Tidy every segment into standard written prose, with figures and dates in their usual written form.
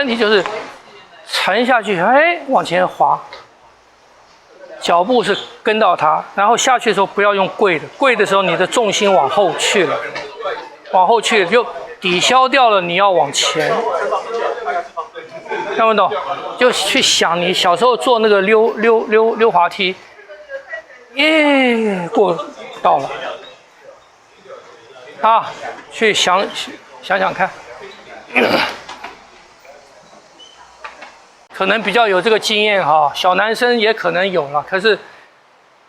身体就是沉下去，哎，往前滑，脚步是跟到它，然后下去的时候不要用跪的，跪的时候你的重心往后去了，往后去了就抵消掉了你要往前。看不懂？就去想你小时候做那个溜滑梯，耶，过到了，啊，去想看，可能比较有这个经验哈，小男生也可能有了。可是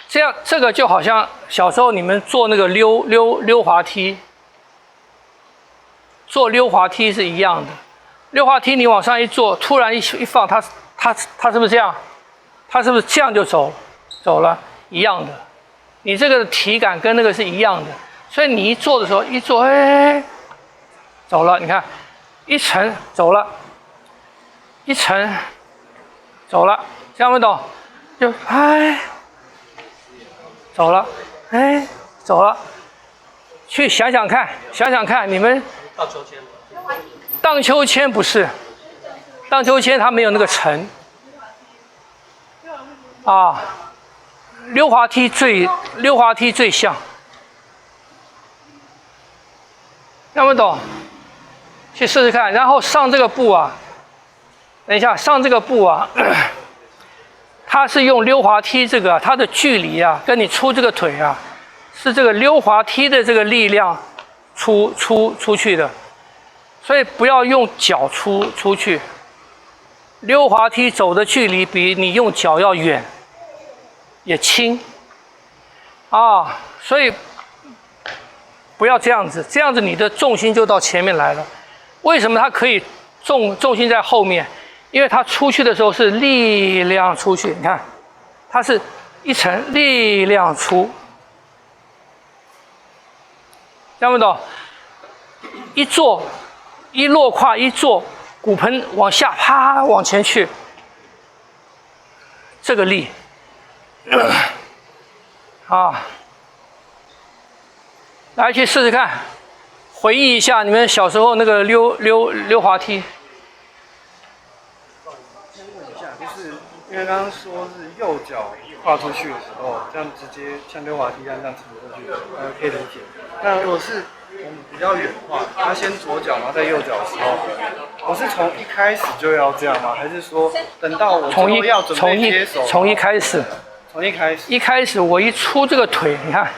这个就好像小时候你们做那个溜滑梯，做溜滑梯是一样的。溜滑梯你往上一坐，突然一放，它是不是这样？它是不是这样就走了？一样的，你这个体感跟那个是一样的，所以你一坐的时候，一坐，哎，走了。你看，一沉走了，一沉走了，这样不懂？就哎，走了，哎，走了。去想想看，你们到秋千。荡秋千不是，荡秋千它没有那个沉啊，溜滑梯最像，听不懂？去试试看，然后上这个步啊，等一下上这个步啊，它是用溜滑梯这个它的距离啊，跟你出这个腿啊，是这个溜滑梯的这个力量出去的。所以不要用脚出去，溜滑梯走的距离比你用脚要远，也轻啊，所以不要这样子，这样子你的重心就到前面来了。为什么它可以重心在后面？因为它出去的时候是力量出去，你看，它是一层力量出，听不懂？一坐。一落胯一坐，骨盆往下啪往前去，这个力啊，来去试试看，回忆一下你们小时候那个溜滑梯。先问一下，就是因为刚刚说是右脚跨出去的时候，这样直接像溜滑梯一样这样沉过去，可以理解。那如果是我们比较远的话，他先左脚，然后再右脚的时候，我是从一开始就要这样吗？还是说等到我最后要准备接手？从一开始，一开始我一出这个腿，你看，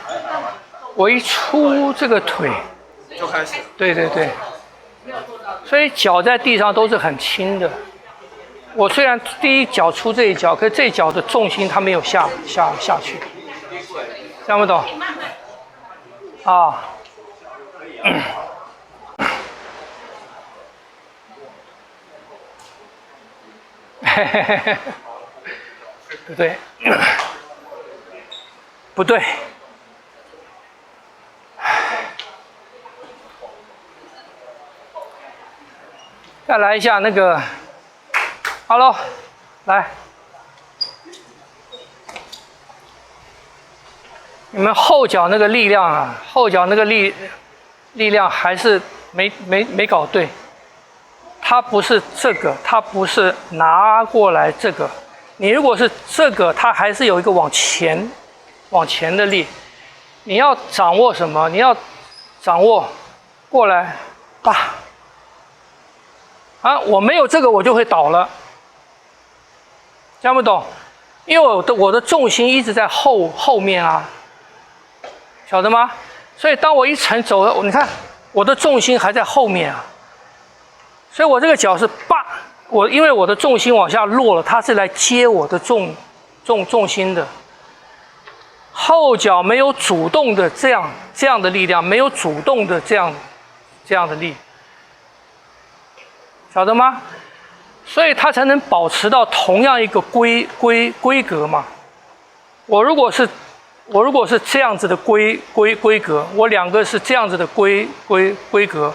我一出这个腿就开始。对，所以脚在地上都是很轻的。我虽然第一脚出这一脚，可是这一脚的重心它没有下去，听不懂？啊。不对，不对，再来一下那个，好了，来，你们后脚那个力量啊，后脚那个力量还是没搞对。它不是这个，它不是拿过来这个。你如果是这个，它还是有一个往前的力。你要掌握什么？你要掌握过来，吧。啊，我没有这个，我就会倒了。听不懂？因为我的重心一直在后面啊，晓得吗？所以当我一沉走了，你看我的重心还在后面啊。所以我这个脚是叭，因为我的重心往下落了，它是来接我的重心的。后脚没有主动的这样的力量，没有主动的这样的力，晓得吗？所以它才能保持到同样一个规格嘛。我如果是这样子的规格，我两个是这样子的规格。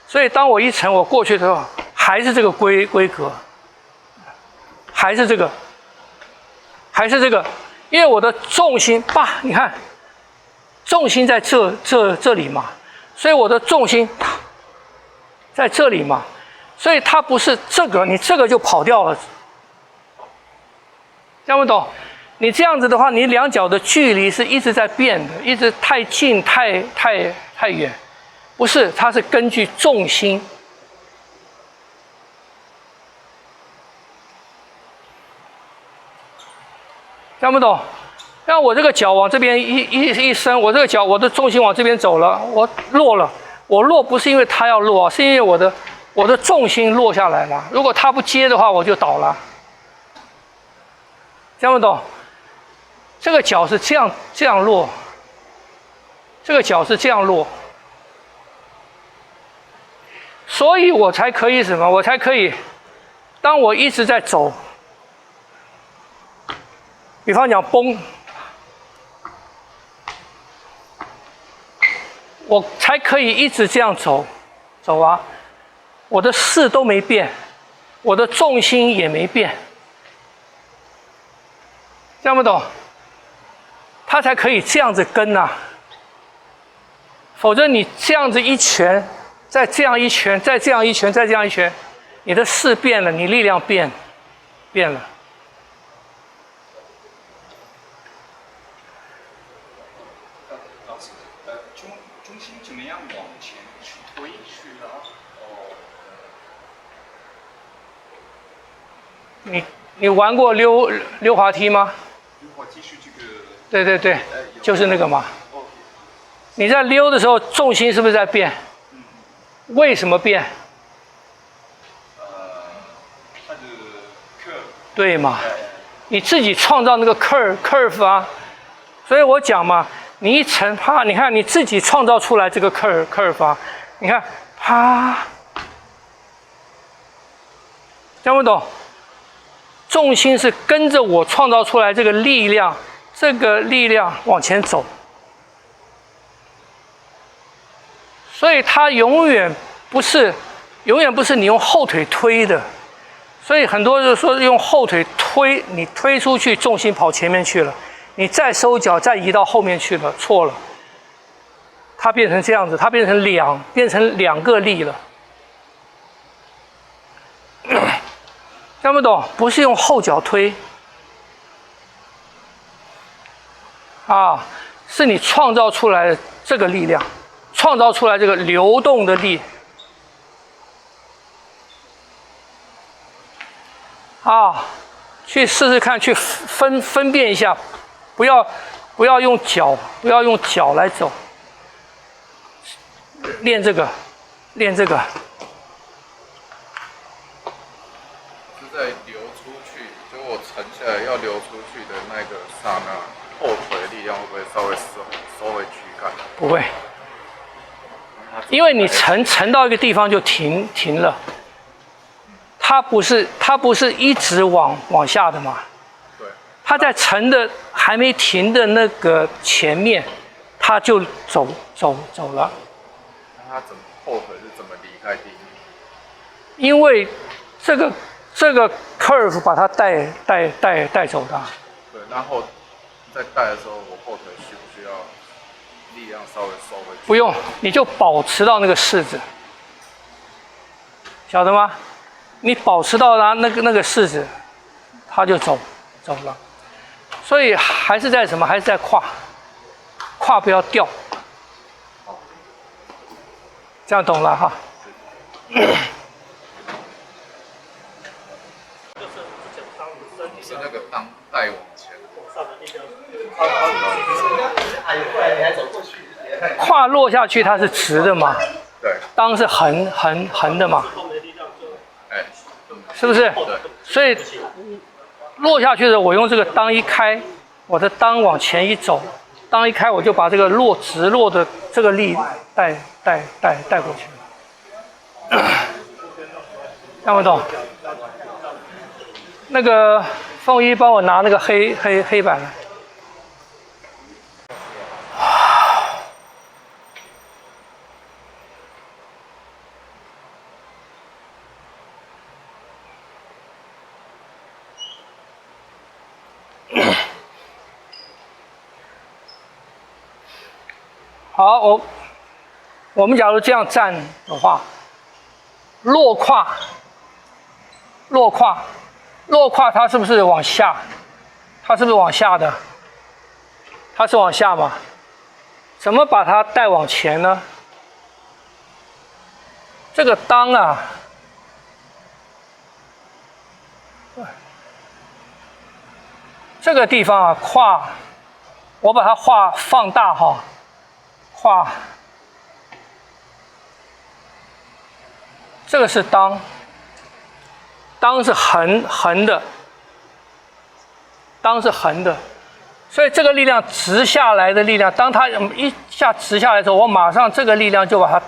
所以当我一沉，我过去的时候还是这个规格，还是这个，因为我的重心，吧，你看，重心在这里嘛，所以我的重心在这里嘛，所以它不是这个，你这个就跑掉了，听不懂？你这样子的话，你两脚的距离是一直在变的，一直太近、太远，不是，它是根据重心。听不懂？让我这个脚往这边一伸，我这个脚我的重心往这边走了，我落了。我落不是因为它要落，是因为我的重心落下来了。如果它不接的话，我就倒了。听不懂？这个脚是这样落，这个脚是这样落，所以我才可以什么？我才可以，当我一直在走，比方讲崩，我才可以一直这样走啊，我的势都没变，我的重心也没变，听不懂？它才可以这样子跟啊，否则你这样子一拳，再这样一拳，再这样一拳，再这样一拳，你的势变了，你力量变了。老师，中心怎么样往前去推去了？你玩过溜滑梯吗？溜滑梯是这个。对，就是那个嘛。你在溜的时候，重心是不是在变？为什么变？它的 curve。对嘛？你自己创造那个 curve 啊。所以我讲嘛，你一沉啪，你看你自己创造出来这个 curve 啊，你看啪，听不懂？重心是跟着我创造出来这个力量往前走，所以它永远不是你用后腿推的，所以很多人说用后腿推，你推出去重心跑前面去了，你再收脚再移到后面去了，错了，它变成这样子，它变成两个力了。听不懂？不是用后脚推啊，是你创造出来的这个力量，创造出来这个流动的力啊，去试试看，去分辨一下，不要用脚来走，练这个。在流出去，就我沉下来要流出去的那个刹那，后腿力量会不会稍微收回躯干？不会，因为你沉到一个地方就停了，它不是一直往下的嘛？对。它在沉的还没停的那个前面，它就走了。那他后腿是怎么离开地面？因为这个 curve 把它带走的。对，然后在带的时候，我后腿需不需要力量稍微收回去？不用，你就保持到那个式子，晓得吗？你保持到它那个式子，它就走了。所以还是在什么？还是在胯不要掉。这样懂了哈。是那个当带往前。胯落下去它是直的嘛？对。裆是横的嘛？哎，是不是？对。所以落下去的时候，我用这个裆一开，我的裆往前一走，裆一开我就把这个直落的这个力带过去。看不懂？那个凤一帮我拿那个黑板来。好，我们假如这样站的话，落胯，它是不是往下？它是不是往下的？它是往下嘛？怎么把它带往前呢？这个当啊，这个地方啊，胯，我把它画放大哈，胯，这个是当，当是横的，当是横的，所以这个力量直下来的力量，当它一下直下来的时候，我马上这个力量就把它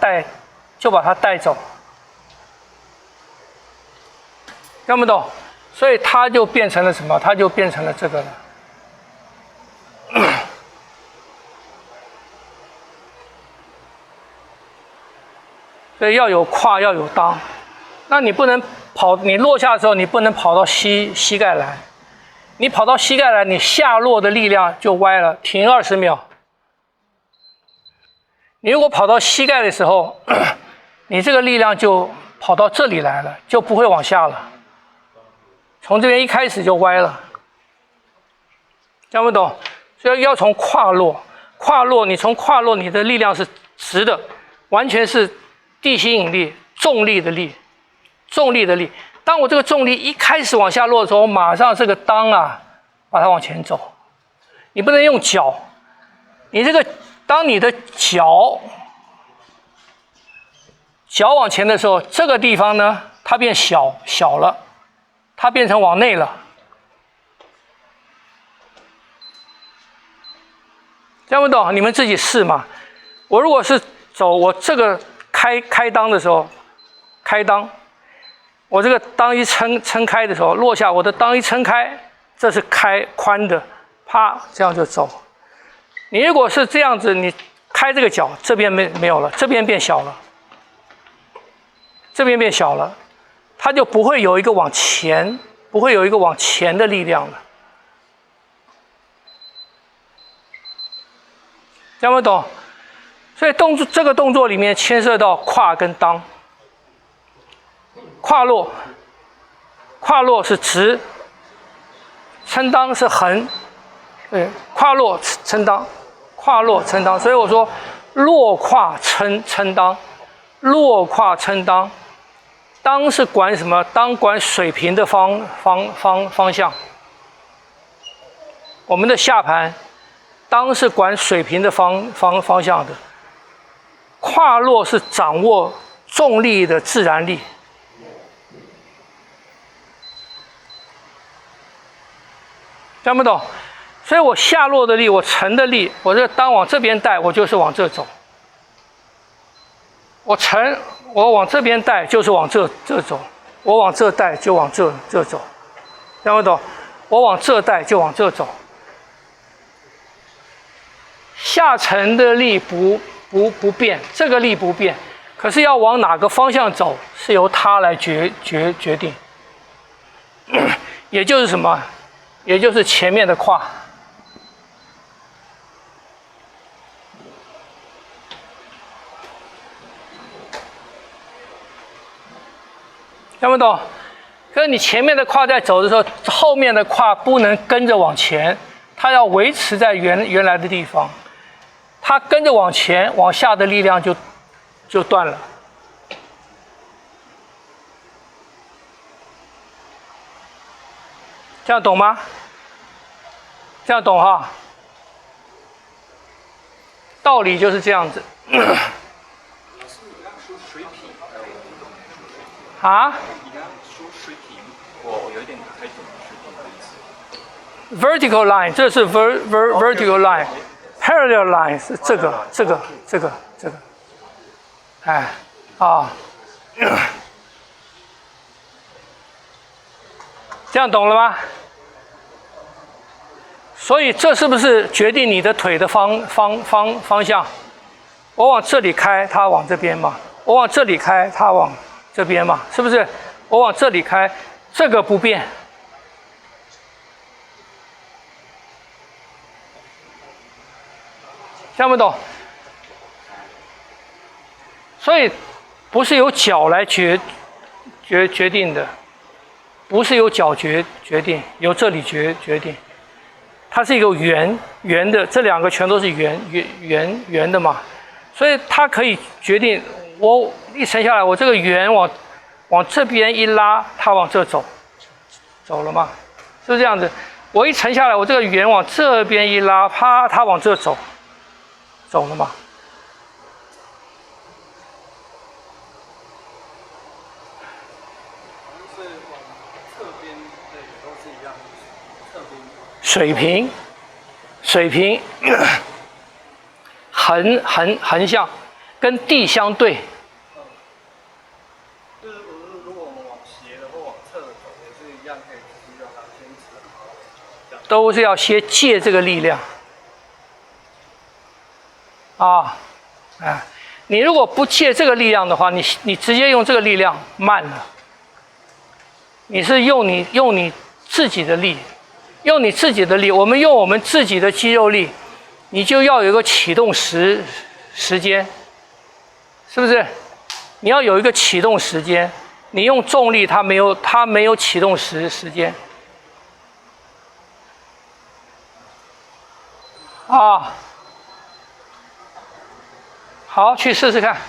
带走，听不懂？所以它就变成了什么？它就变成了这个了。所以要有胯，要有当。那你不能跑，你落下的时候，你不能跑到膝盖来。你跑到膝盖来，你下落的力量就歪了。停20秒。你如果跑到膝盖的时候，你这个力量就跑到这里来了，就不会往下了。从这边一开始就歪了，听不懂？所以要从胯落，你从胯落，你的力量是直的，完全是地心引力、重力的力。当我这个重力一开始往下落的时候，马上这个当啊，把它往前走。你不能用脚，你这个当你的脚往前的时候，这个地方呢，它变小了。它变成往内了，听不懂？你们自己试嘛。我如果是走我这个开裆的时候，开裆，我这个裆一撑开的时候落下，我的裆一撑开，这是开宽的，啪，这样就走。你如果是这样子，你开这个脚，这边没有了，这边变小了，它就不会有一个往前的力量了，听不懂？所以这个动作里面牵涉到胯跟当。胯落是直，撑当是横，对，胯落撑当，所以我说落胯撑当，当是管什么？当管水平的方向。我们的下盘，当是管水平的方向的。胯落是掌握重力的自然力。听不懂？所以我下落的力，我沉的力，我这个当往这边带，我就是往这走。我沉。我往这边带就是往这走，我往这带就往这走，听不懂？我往这带就往这走。下沉的力不变，这个力不变，可是要往哪个方向走是由它来决定。也就是什么？也就是前面的胯。听不懂？可是你前面的胯在走的时候，后面的胯不能跟着往前，它要维持在原来的地方。它跟着往前往下的力量就断了。这样懂吗？这样懂哈？道理就是这样子。啊？你刚刚说水平，我有点不太懂水平的意思。 Vertical line， 这是 vertical line。Parallel line 是这个，哎，啊，这样懂了吗？所以这是不是决定你的腿的方向？我往这里开，它往这边嘛；我往这里开，它往这边嘛，是不是？我往这里开，这个不变。听不懂？所以不是由脚来决决定的，不是由脚决定，由这里决定。它是一个圆的，这两个全都是圆的嘛，所以它可以决定我一沉下来，我这个圆往这边一拉，它往这走了嘛，是不是这样子？我一沉下来，我这个圆往这边一拉，啪，它往这走了嘛。是往侧边的也都是一样，侧边水平横向，跟地相对。就是如果我们往斜的或往侧的走，也是一样可以直接让它坚持好。都是要先借这个力量啊，你如果不借这个力量的话，你直接用这个力量慢了。你是用你自己的力，用你自己的力，我们用我们自己的肌肉力，你就要有一个启动时间，是不是？你要有一个启动时间，你用重力，它没有启动时间。啊，好，去试试看。